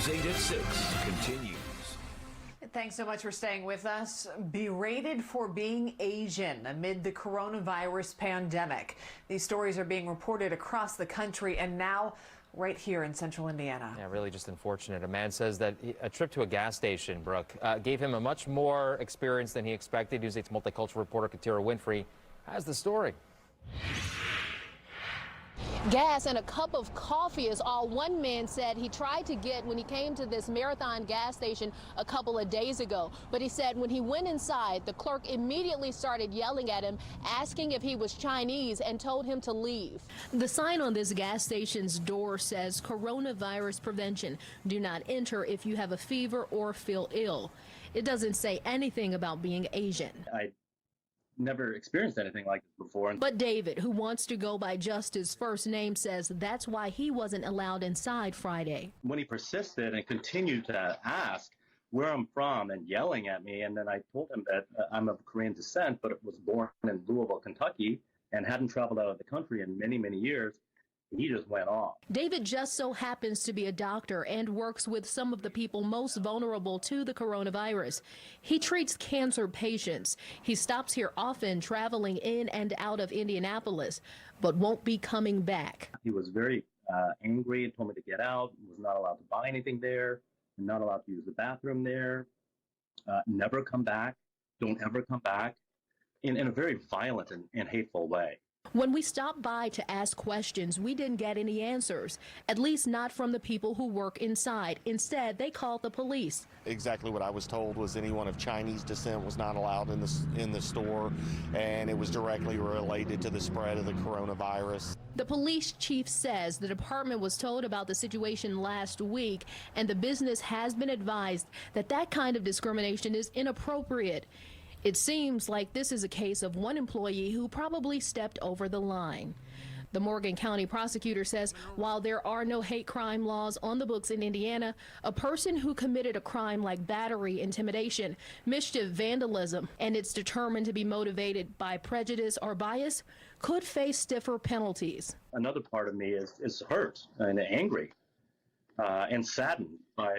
News 8 at 6 continues. Thanks so much for staying with us. Berated for being Asian amid the coronavirus pandemic. These stories are being reported across the country and now right here in central Indiana. Yeah, really just unfortunate. A man says that a trip to a gas station, Brooke, gave him a much more experience than he expected. News 8's multicultural reporter Katiera Winfrey has the story. Gas and a cup of coffee is all one man said he tried to get when he came to this Marathon gas station a couple of days ago. But he said when he went inside, the clerk immediately started yelling at him, asking if he was Chinese, and told him to leave. The sign on this gas station's door says coronavirus prevention. Do not enter if you have a fever or feel ill. It doesn't say anything about being Asian. I never experienced anything like this before. But David, who wants to go by just his first name, says that's why he wasn't allowed inside Friday. When he persisted and continued to ask where I'm from and yelling at me, and then I told him that I'm of Korean descent, but was born in Louisville, Kentucky, and hadn't traveled out of the country in many, many years, he just went off. David just so happens to be a doctor and works with some of the people most vulnerable to the coronavirus. He treats cancer patients. He stops here often, traveling in and out of Indianapolis, but won't be coming back. He was very angry and told me to get out, was not allowed to buy anything there, not allowed to use the bathroom there, never come back, don't ever come back, in a very violent and hateful way. When we stopped by to ask questions, we didn't get any answers, at least not from the people who work inside. Instead, they called the police. Exactly what I was told was anyone of Chinese descent was not allowed in the store, and it was directly related to the spread of the coronavirus. The police chief says the department was told about the situation last week, and the business has been advised that that kind of discrimination is inappropriate. It seems like this is a case of one employee who probably stepped over the line. The Morgan County prosecutor says while there are no hate crime laws on the books in Indiana, a person who committed a crime like battery, intimidation, mischief, vandalism, and it's determined to be motivated by prejudice or bias could face stiffer penalties. Another part of me is hurt and angry and saddened by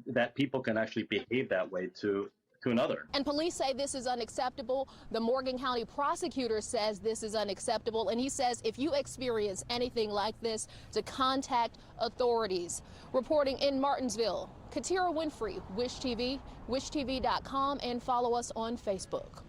that people can actually behave that way to another. And police say this is unacceptable. The Morgan County prosecutor says this is unacceptable, and he says if you experience anything like this, to contact authorities. Reporting in Martinsville, Katiera Winfrey, Wish TV, wishtv.com, and follow us on Facebook.